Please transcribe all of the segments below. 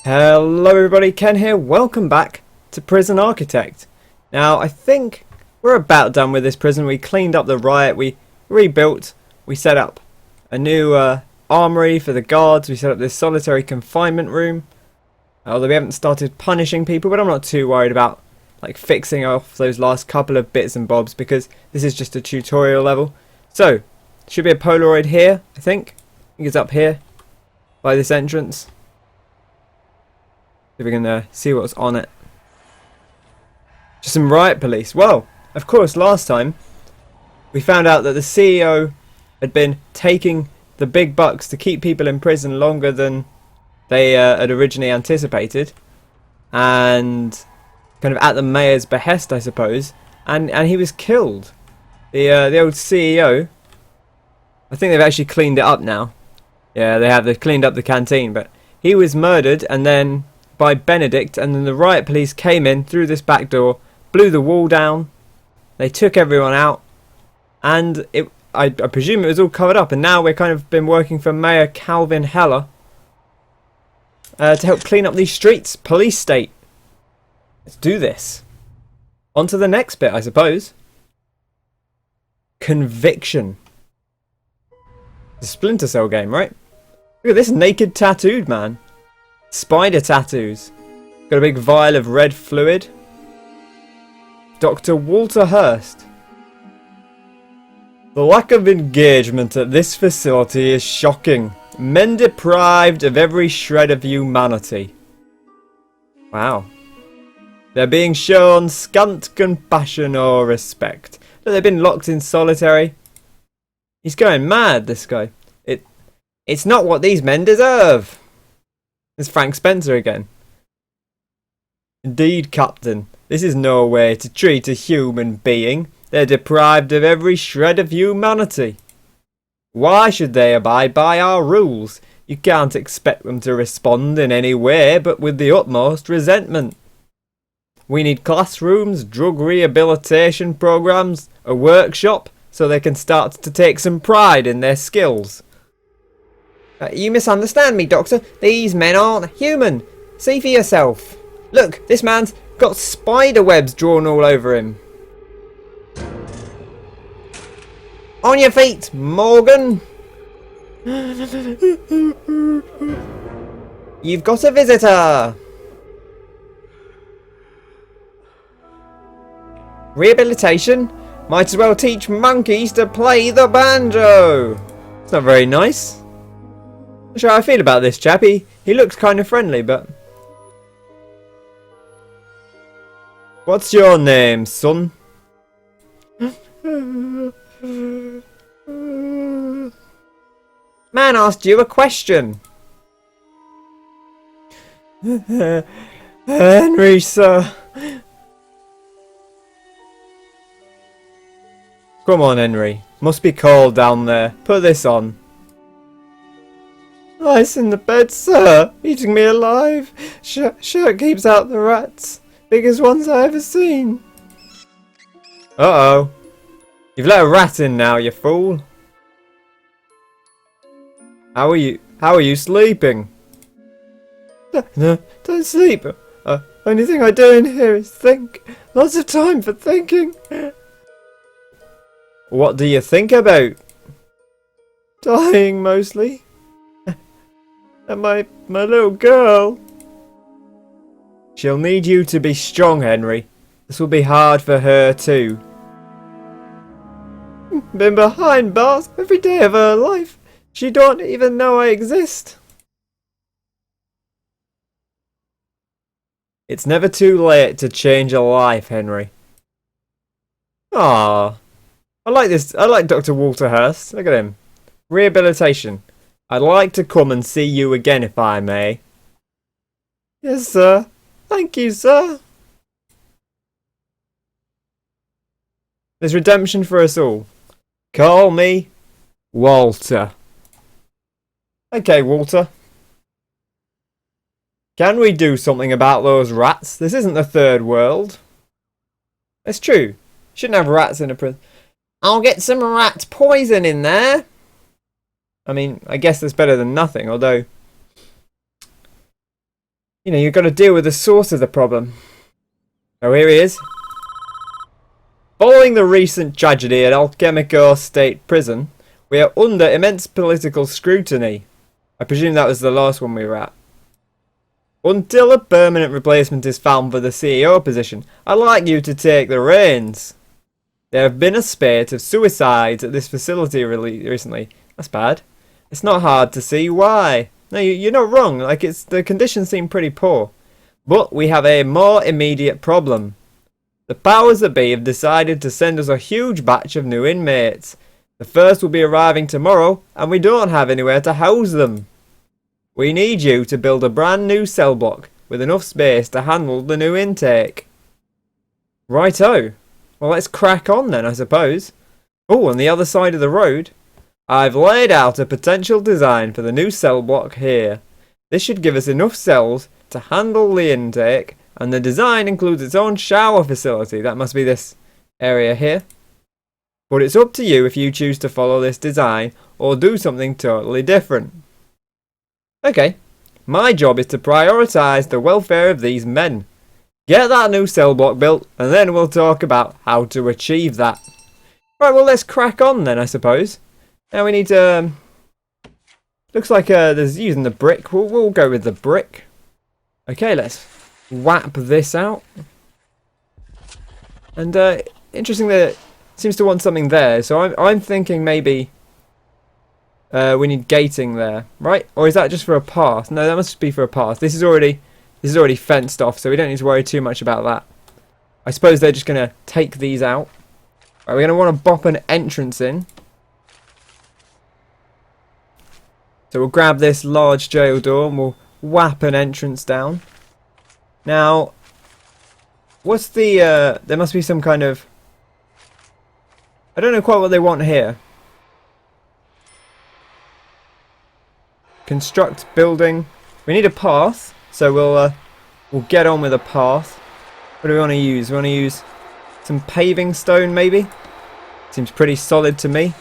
Hello everybody, Ken here. Welcome back to Prison Architect. Now, I think we're about done with this prison. We cleaned up the riot, we rebuilt, we set up a new armory for the guards, we set up this solitary confinement room. Although we haven't started punishing people, but I'm not too worried about like fixing off those last couple of bits and bobs because this is just a tutorial level. So, should be a Polaroid here, I think. I think it's up here by this entrance. If we can see what's on it. Just some riot police. Well, of course, last time we found out that the CEO had been taking the big bucks to keep people in prison longer than they had originally anticipated, and kind of at the mayor's behest, I suppose. And he was killed. The old CEO. I think they've actually cleaned it up now. Yeah, they have. They've cleaned up the canteen, but he was murdered, and then by Benedict, and then the riot police came in through this back door, blew the wall down, they took everyone out, and I presume it was all covered up, and now we're kind of been working for Mayor Calvin Heller to help clean up these streets. Police state. Let's do this. On to the next bit, I suppose. Conviction. It's a Splinter Cell game, right? Look at this naked tattooed man. Spider tattoos. Got a big vial of red fluid. Dr. Walter Hurst. The lack of engagement at this facility is shocking. Men deprived of every shred of humanity. Wow. They're being shown scant compassion or respect. Look, they've been locked in solitary. He's going mad, this guy. It's not what these men deserve. It's Frank Spencer again. Indeed, Captain. This is no way to treat a human being. They're deprived of every shred of humanity. Why should they abide by our rules? You can't expect them to respond in any way but with the utmost resentment. We need classrooms, drug rehabilitation programs, a workshop, so they can start to take some pride in their skills. You misunderstand me, Doctor. These men aren't human. See for yourself. Look, this man's got spider webs drawn all over him. On your feet, Morgan. You've got a visitor. Rehabilitation? Might as well teach monkeys to play the banjo. It's not very nice. Not sure how I feel about this chap. He looks kind of friendly, but... What's your name, son? Man asked you a question. Henry, sir. Come on, Henry. Must be cold down there. Put this on. Lice in the bed, sir. Eating me alive. Shirt keeps out the rats. Biggest ones I ever seen. Uh-oh. You've let a rat in now, you fool. How are you sleeping? No, don't sleep. Only thing I do in here is think. Lots of time for thinking. What do you think about? Dying, mostly. And my little girl. She'll need you to be strong, Henry. This will be hard for her too. Been behind bars every day of her life. She don't even know I exist. It's never too late to change a life, Henry. Ah, I like this. I like Dr. Walter Hurst. Look at him. Rehabilitation. I'd like to come and see you again if I may. Yes, sir. Thank you, sir. There's redemption for us all. Call me Walter. Okay, Walter. Can we do something about those rats? This isn't the third world. It's true. Shouldn't have rats in a prison. I'll get some rat poison in there. I mean, I guess that's better than nothing, although... You know, you've got to deal with the source of the problem. Oh, here he is. Following the recent tragedy at Alchemico State Prison, we are under immense political scrutiny. I presume that was the last one we were at. Until a permanent replacement is found for the CEO position, I'd like you to take the reins. There have been a spate of suicides at this facility recently. That's bad. It's not hard to see why. No, you're not wrong. Like, the conditions seem pretty poor. But we have a more immediate problem. The powers that be have decided to send us a huge batch of new inmates. The first will be arriving tomorrow, and we don't have anywhere to house them. We need you to build a brand new cell block with enough space to handle the new intake. Righto. Well, let's crack on then, I suppose. Oh, on the other side of the road, I've laid out a potential design for the new cell block here. This should give us enough cells to handle the intake, and the design includes its own shower facility. That must be this area here. But it's up to you if you choose to follow this design or do something totally different. Okay, my job is to prioritise the welfare of these men. Get that new cell block built, and then we'll talk about how to achieve that. Right, well, let's crack on then, I suppose. Now we need to... looks like there's using the brick. We'll go with the brick. Okay, let's whap this out. And interesting that it seems to want something there. So I'm thinking maybe we need gating there, right? Or is that just for a path? No, that must be for a path. This is already fenced off, so we don't need to worry too much about that. I suppose they're just gonna take these out. Right, we're gonna want to bop an entrance in. So we'll grab this large jail door and we'll whap an entrance down. Now, what's the, there must be some kind of, I don't know quite what they want here. Construct building. We need a path, so we'll get on with a path. What do we want to use? We want to use some paving stone, maybe? Seems pretty solid to me.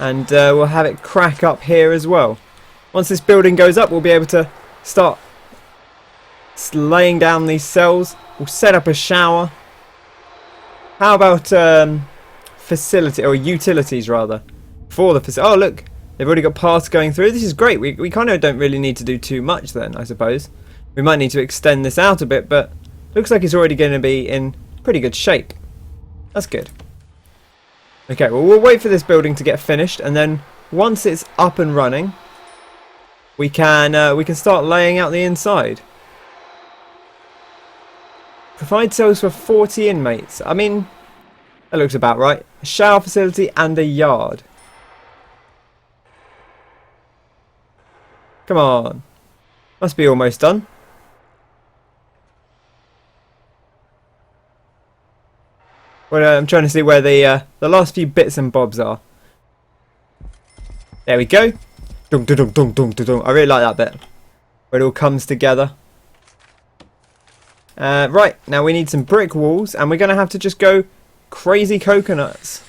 And we'll have it crack up here as well. Once this building goes up, we'll be able to start laying down these cells. We'll set up a shower. How about facility, or utilities rather, for the facility? Oh look, they've already got paths going through. This is great. We kind of don't really need to do too much then, I suppose. We might need to extend this out a bit, but looks like it's already going to be in pretty good shape. That's good. Okay, well, we'll wait for this building to get finished, and then once it's up and running, we can start laying out the inside. Provide cells for 40 inmates. I mean, that looks about right. A shower facility and a yard. Come on. Must be almost done. Well, I'm trying to see where the last few bits and bobs are. There we go. Dum dum dum dum dum dum. I really like that bit where it all comes together. Right, now we need some brick walls, and we're going to have to just go crazy coconuts.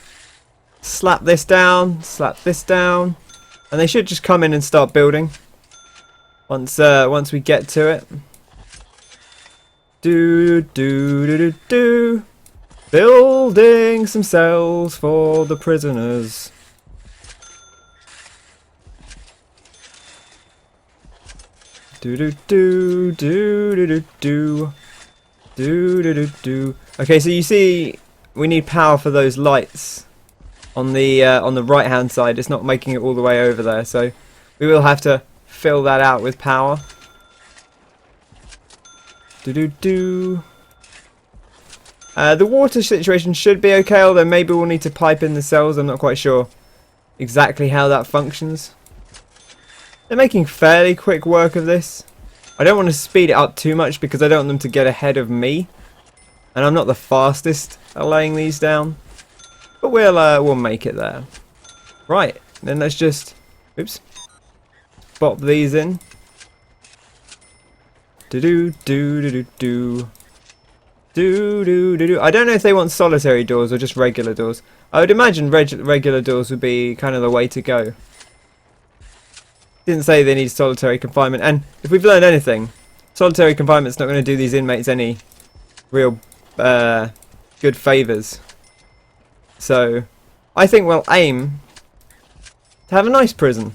Slap this down, and they should just come in and start building once we get to it. Do do do do do. Building some cells for the prisoners. Do do do do do do do do do do do. Okay, so you see, we need power for those lights on the right hand side. It's not making it all the way over there, so we will have to fill that out with power. Do do do. The water situation should be okay, although maybe we'll need to pipe in the cells. I'm not quite sure exactly how that functions. They're making fairly quick work of this. I don't want to speed it up too much because I don't want them to get ahead of me. And I'm not the fastest at laying these down. But we'll make it there. Right, then let's just, oops, pop these in. Do do do do do do. Do do do do. I don't know if they want solitary doors or just regular doors. I would imagine regular doors would be kind of the way to go. didn't say they need solitary confinement. And if we've learned anything, solitary confinement's not going to do these inmates any real good favours. So I think we'll aim to have a nice prison.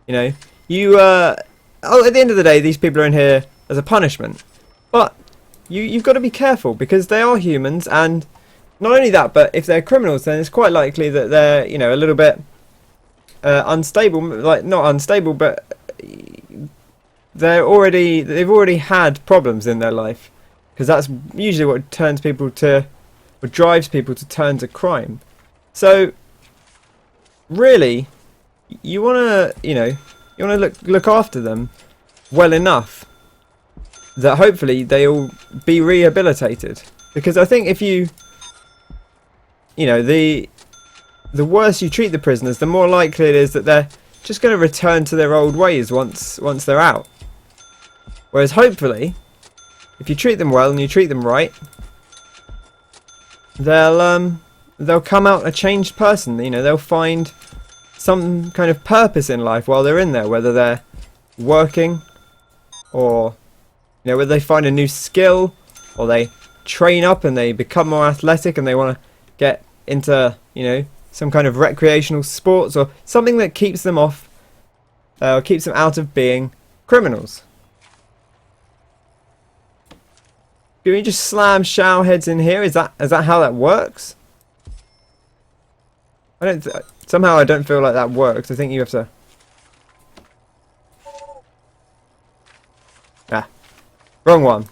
You know, at the end of the day, these people are in here as a punishment. But you've got to be careful, because they are humans, and not only that, but if they're criminals, then it's quite likely that they're, you know, a little bit unstable. Like, not unstable, but they've already had problems in their life, because that's usually what drives people to turn to crime. So really, you want to look after them well enough that hopefully they'll be rehabilitated. Because I think if the worse you treat the prisoners, the more likely it is that they're just going to return to their old ways once they're out. Whereas hopefully, if you treat them well and you treat them right, they'll come out a changed person. You know, they'll find some kind of purpose in life while they're in there, whether they're working, or whether they find a new skill, or they train up and they become more athletic and they want to get into, some kind of recreational sports, or something that keeps them off, or keeps them out of being criminals. Do we just slam shower heads in here? Is that how that works? Somehow I don't feel like that works. I think you have to... Wrong one.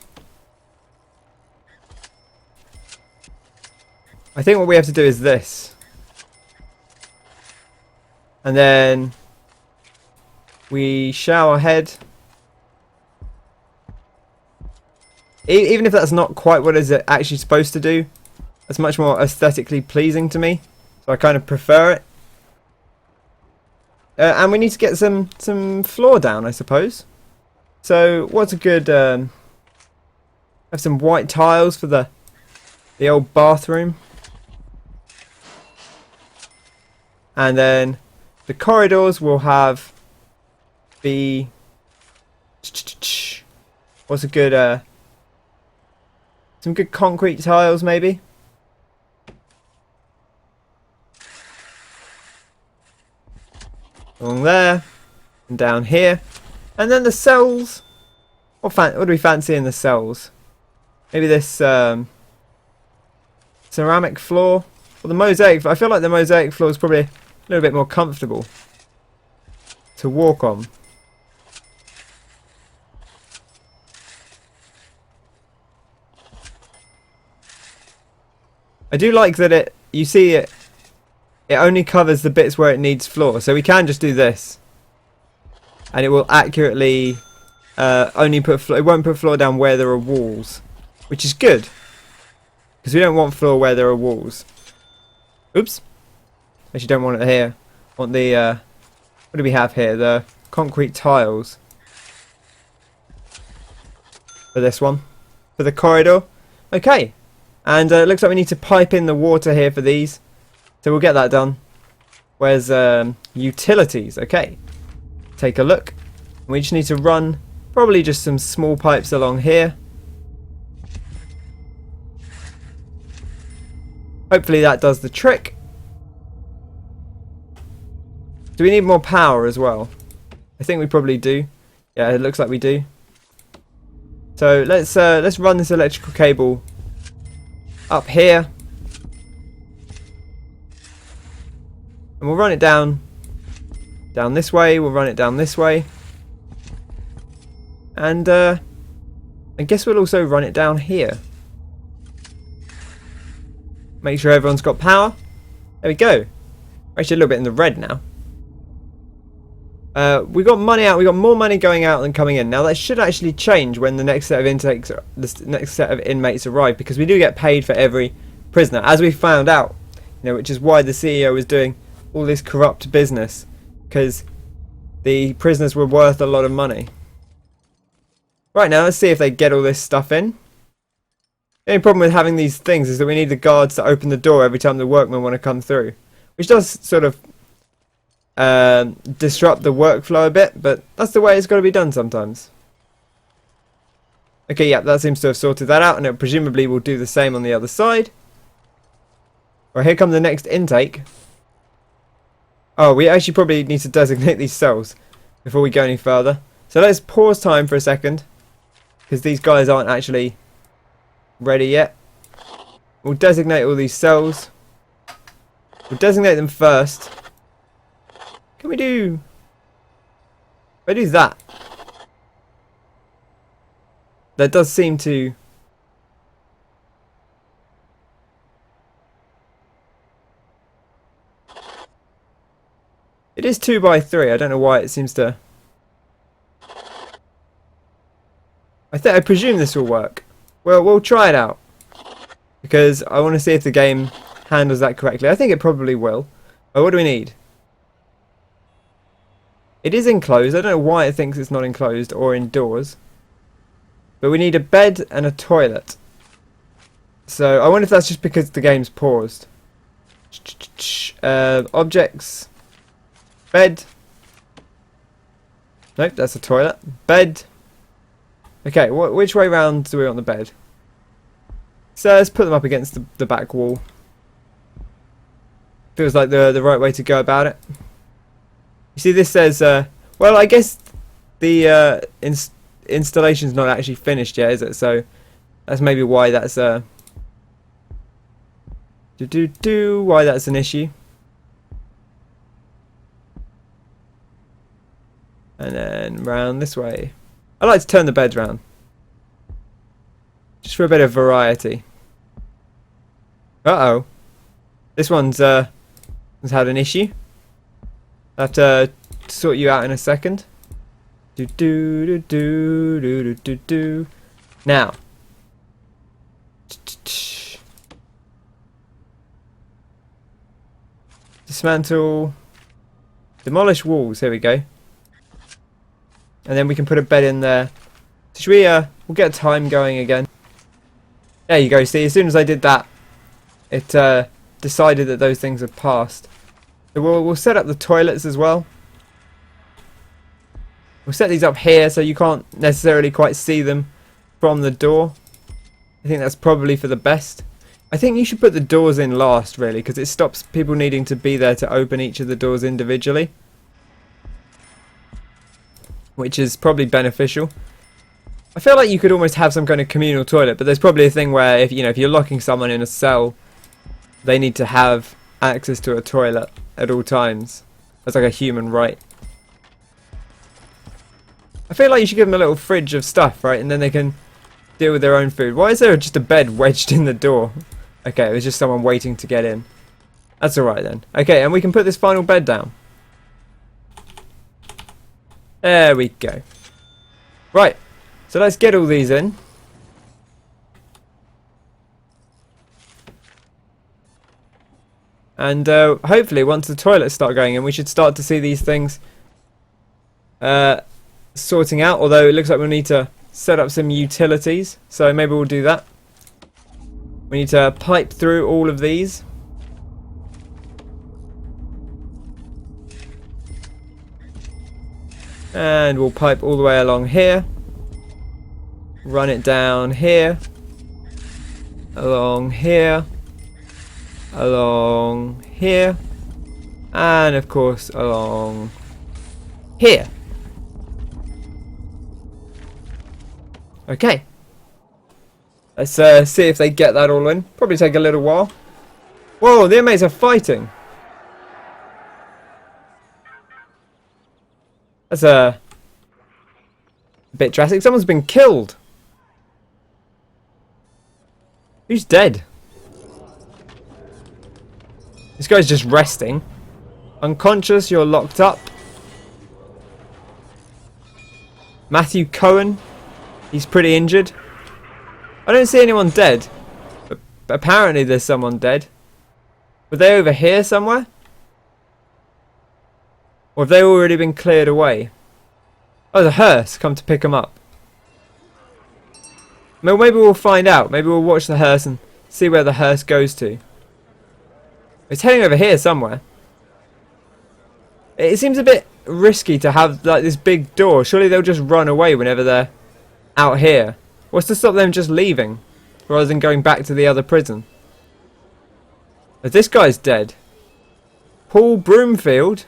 I think what we have to do is this. And then we shower head. Even if that's not quite what it's actually supposed to do, it's much more aesthetically pleasing to me. So I kind of prefer it. And we need to get some floor down, I suppose. So what's a good... have some white tiles for the old bathroom. And then the corridors will have the... What's a good... some good concrete tiles, maybe? Along there. And down here. And then the cells. What do we fancy in the cells? Maybe this ceramic floor. Or the mosaic. I feel like the mosaic floor is probably a little bit more comfortable to walk on. I do like that you see it only covers the bits where it needs floor. So we can just do this. And it will accurately only put floor. It won't put floor down where there are walls. Which is good. Because we don't want floor where there are walls. Oops. Actually don't want it here. Want the, what do we have here? The concrete tiles. For this one. For the corridor. Okay. And it looks like we need to pipe in the water here for these. So we'll get that done. Where's utilities? Okay. Take a look. We just need to run probably just some small pipes along here. Hopefully that does the trick. Do we need more power as well? I think we probably do. Yeah, it looks like we do. So let's run this electrical cable up here. And we'll run it down this way. We'll run it down this way. And I guess we'll also run it down here. Make sure everyone's got power. There we go. We're actually a little bit in the red now. We got money out. We got more money going out than coming in. Now that should actually change when the next set of inmates arrive, because we do get paid for every prisoner, as we found out. Which is why the CEO was doing all this corrupt business, because the prisoners were worth a lot of money. Right, now let's see if they get all this stuff in. The only problem with having these things is that we need the guards to open the door every time the workmen want to come through, which does sort of disrupt the workflow a bit, but that's the way it's got to be done sometimes. Okay, yeah, that seems to have sorted that out, and it presumably will do the same on the other side. Right, here come the next intake. Oh, we actually probably need to designate these cells before we go any further. So let's pause time for a second, because these guys aren't actually ready yet. We'll designate all these cells. We'll designate them first. Can we do... If I do that. That does seem to... It is 2 by 3. I don't know why it seems to... I presume this will work. Well, we'll try it out. Because I want to see if the game handles that correctly. I think it probably will. But what do we need? It is enclosed. I don't know why it thinks it's not enclosed or indoors. But we need a bed and a toilet. So I wonder if that's just because the game's paused. Objects. Bed. Nope, that's a toilet. Bed. Okay, which way round do we want the bed? So let's put them up against the back wall. Feels like the right way to go about it. You see, this says, well, I guess the installation's not actually finished yet, is it? So that's maybe why that's why that's an issue. And then round this way. I like to turn the beds round, just for a bit of variety. Uh-oh. This one's has had an issue. I'll have to sort you out in a second. Now. Dismantle. Demolish walls. Here we go. And then we can put a bed in there. So should we, we'll get time going again. There you go. See, as soon as I did that, it decided that those things have passed. So we'll set up the toilets as well. We'll set these up here so you can't necessarily quite see them from the door. I think that's probably for the best. I think you should put the doors in last, really, because it stops people needing to be there to open each of the doors individually, which is probably beneficial. I feel like you could almost have some kind of communal toilet, but there's probably a thing where if you're locking someone in a cell, they need to have access to a toilet at all times. That's like a human right. I feel like you should give them a little fridge of stuff, right? And then they can deal with their own food. Why is there just a bed wedged in the door? Okay, it was just someone waiting to get in. That's alright then. Okay, and we can put this final bed down. There we go. Right, so let's get all these in. And hopefully once the toilets start going in, we should start to see these things sorting out. Although it looks like we'll need to set up some utilities. So maybe we'll do that. We need to pipe through all of these. And we'll pipe all the way along here. Run it down here. Along here. Along here. And of course along here. Okay. Let's see if they get that all in. Probably take a little while. Whoa, the inmates are fighting. That's a bit drastic. Someone's been killed. Who's dead? This guy's just resting. Unconscious, you're locked up. Matthew Cohen. He's pretty injured. I don't see anyone dead. But apparently there's someone dead. Were they over here somewhere? Or have they already been cleared away? Oh, the hearse come to pick them up. Maybe we'll find out. Maybe we'll watch the hearse and see where the hearse goes to. It's heading over here somewhere. It seems a bit risky to have like this big door. Surely they'll just run away whenever they're out here. What's to stop them just leaving rather than going back to the other prison? But this guy's dead. Paul Broomfield.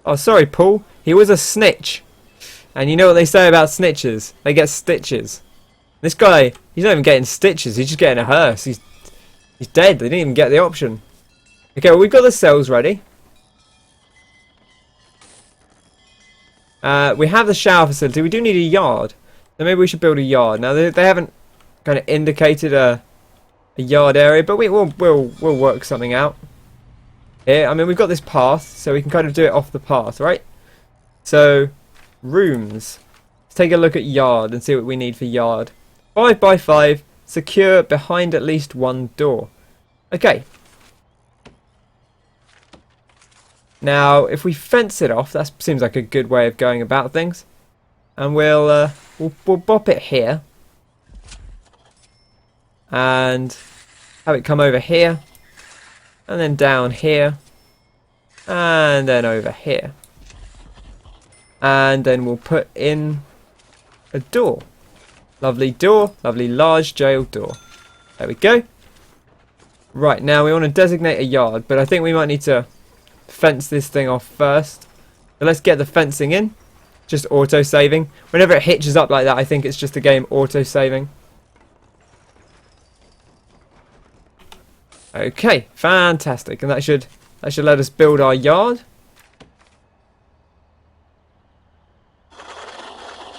Oh, sorry, Paul. He was a snitch. And you know what they say about snitches? They get stitches. This guy, he's not even getting stitches. He's just getting a hearse. He's dead. They didn't even get the option. Okay, well, we've got the cells ready. We have the shower facility. We do need a yard. So maybe we should build a yard. Now, they haven't kind of indicated a yard area, but we'll work something out. Here, I mean, we've got this path, so we can kind of do it off the path, right? So, rooms. Let's take a look at yard and see what we need for yard. 5 by 5, secure behind at least one door. Okay. Now, if we fence it off, that seems like a good way of going about things. And we'll bop it here. And have it come over here. And then down here. And then over here. And then we'll put in a door. Lovely door. Lovely large jail door. There we go. Right, now we want to designate a yard. But I think we might need to fence this thing off first. So let's get the fencing in. Just auto-saving. Whenever it hitches up like that, I think it's just the game auto-saving. Okay, fantastic. And that should let us build our yard.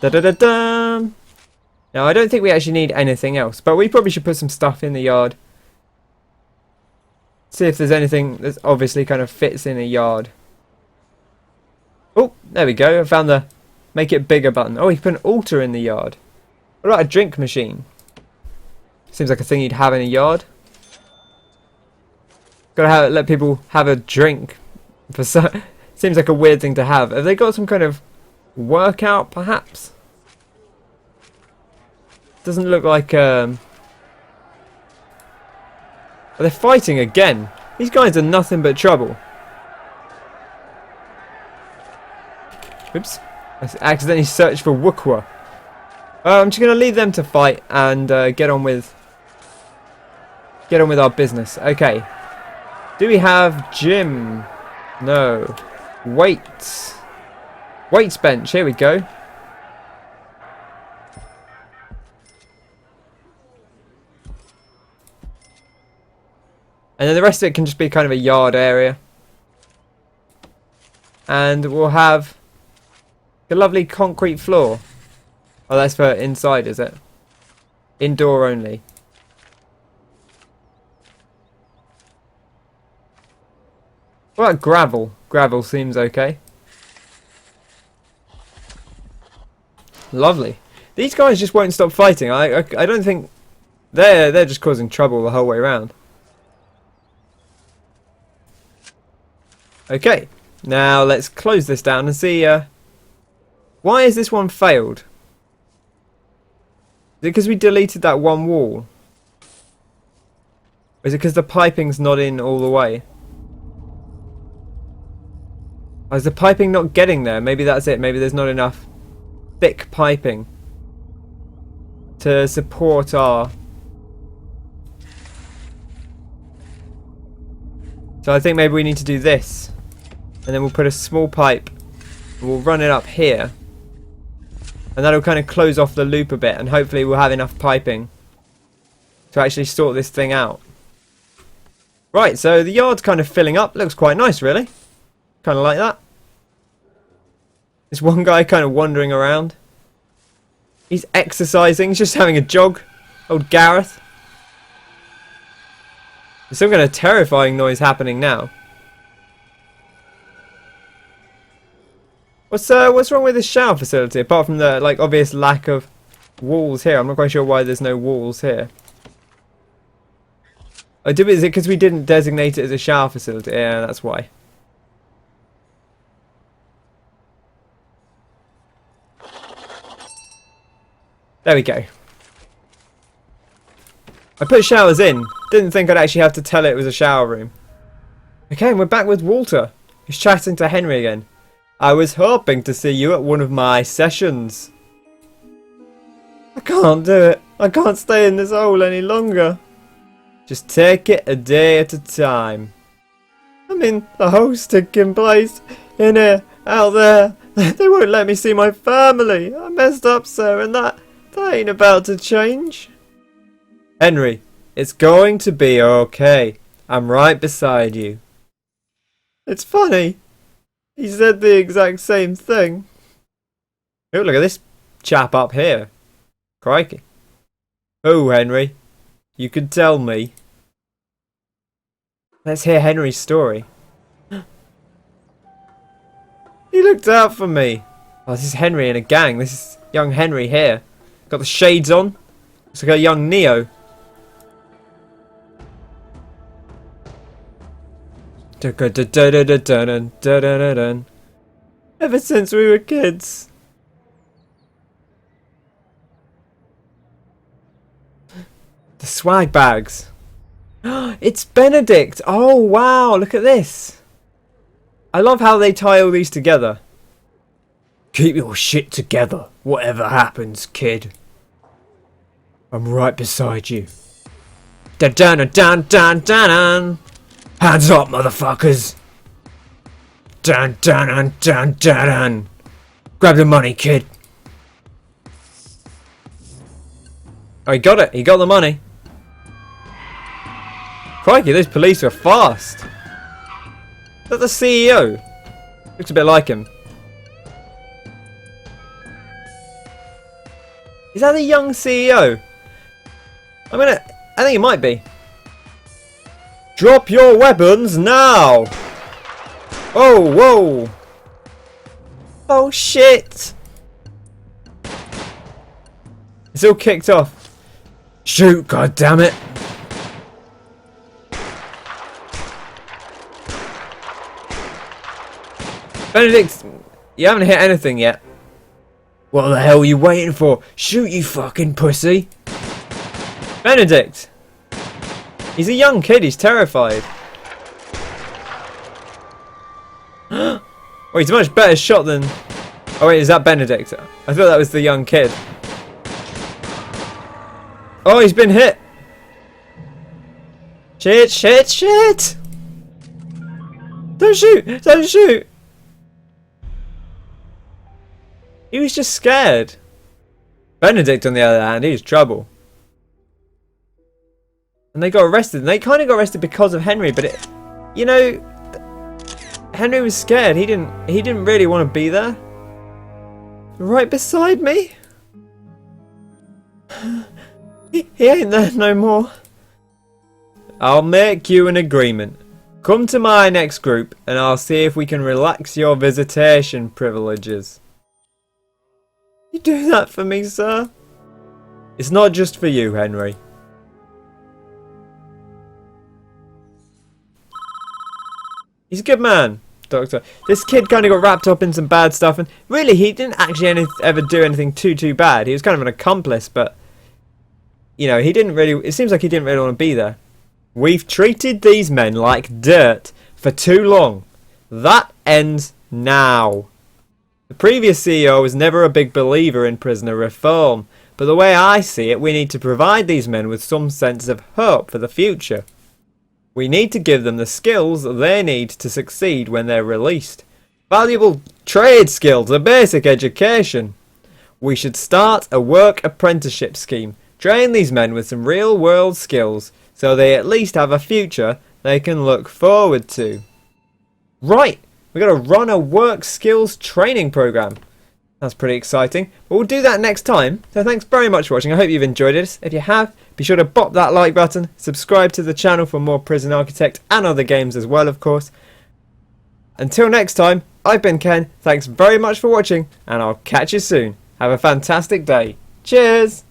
Da-da-da-da! Now, I don't think we actually need anything else, but we probably should put some stuff in the yard. See if there's anything that obviously kind of fits in a yard. Oh, there we go. I found the make it bigger button. Oh, you can put an altar in the yard. What about a drink machine? Seems like a thing you'd have in a yard. Gotta let people have a drink. Seems like a weird thing to have. Have they got some kind of workout, perhaps? Doesn't look like. Are they fighting again? These guys are nothing but trouble. Oops. I accidentally searched for Wukwa. I'm just going to leave them to fight and get on with our business. Okay. Do we have gym? No. Weights. Weights bench. Here we go. And then the rest of it can just be kind of a yard area. And we'll have a lovely concrete floor. Oh, that's for inside, is it? Indoor only. What about gravel? Gravel seems okay. Lovely. These guys just won't stop fighting. I don't think they're just causing trouble the whole way around. Okay, now let's close this down and see why is this one failed? Is it because we deleted that one wall? Or is it because the piping's not in all the way? Or is the piping not getting there? Maybe that's it. Maybe there's not enough thick piping to support our... So I think maybe we need to do this. And then we'll put a small pipe and we'll run it up here. And that'll kind of close off the loop a bit, and hopefully we'll have enough piping to actually sort this thing out. Right, so the yard's kind of filling up. Looks quite nice, really. Kind of like that. This one guy kind of wandering around. He's exercising. He's just having a jog. Old Gareth. There's some kind of terrifying noise happening now. What's wrong with this shower facility apart from the obvious lack of walls here? I'm not quite sure why there's no walls here. Oh, is it because we didn't designate it as a shower facility? Yeah, that's why. There we go. I put showers in. Didn't think I'd actually have to tell it was a shower room. Okay, and we're back with Walter, He's chatting to Henry again. I was hoping to see you at one of my sessions. I can't do it. I can't stay in this hole any longer. Just take it a day at a time. I mean, the hole's taking place. In here, out there. They won't let me see my family. I messed up, sir, and that ain't about to change. Henry, it's going to be okay. I'm right beside you. It's funny. He said the exact same thing. Oh, look at this chap up here. Crikey. Oh, Henry. You can tell me. Let's hear Henry's story. He looked out for me. Oh, this is Henry in a gang. This is young Henry here. Got the shades on. Looks like a young Neo. Ever since we were kids. The swag bags. It's Benedict. Oh wow, look at this. I love how they tie all these together. Keep your shit together, whatever happens, kid. I'm right beside you. Dun dun dun dun dun dun. Hands up, motherfuckers. Dun dun dun dun dun dun. Grab the money, kid. Oh, he got it. He got the money. Crikey, those police were fast. Is that the CEO? Looks a bit like him. Is that the young CEO? I think it might be. Drop your weapons now! Oh, whoa! Oh shit! It's all kicked off. Shoot, goddammit! Benedict, you haven't hit anything yet. What the hell are you waiting for? Shoot, you fucking pussy! Benedict! He's a young kid, he's terrified. Oh, he's a much better shot than... Oh wait, is that Benedict? I thought that was the young kid. Oh, he's been hit! Shit, shit, shit! Don't shoot! Don't shoot! He was just scared. Benedict, on the other hand, he was trouble. And they got arrested. And they kind of got arrested because of Henry, but it, you know, Henry was scared. He didn't really want to be there. Right beside me. He ain't there no more. I'll make you an agreement. Come to my next group, and I'll see if we can relax your visitation privileges. You do that for me, sir? It's not just for you, Henry. He's a good man, Doctor. This kid kind of got wrapped up in some bad stuff, and really, he didn't actually ever do anything too bad. He was kind of an accomplice, but you know, he didn't really. It seems like he didn't really want to be there. We've treated these men like dirt for too long. That ends now. The previous CEO was never a big believer in prisoner reform, but the way I see it, we need to provide these men with some sense of hope for the future. We need to give them the skills they need to succeed when they're released. Valuable trade skills, a basic education. We should start a work apprenticeship scheme. Train these men with some real world skills so they at least have a future they can look forward to. Right! We've got to run a work skills training program. That's pretty exciting. But we'll do that next time. So thanks very much for watching. I hope you've enjoyed it. If you have, be sure to pop that like button. Subscribe to the channel for more Prison Architect and other games as well, of course. Until next time, I've been Ken. Thanks very much for watching, and I'll catch you soon. Have a fantastic day. Cheers!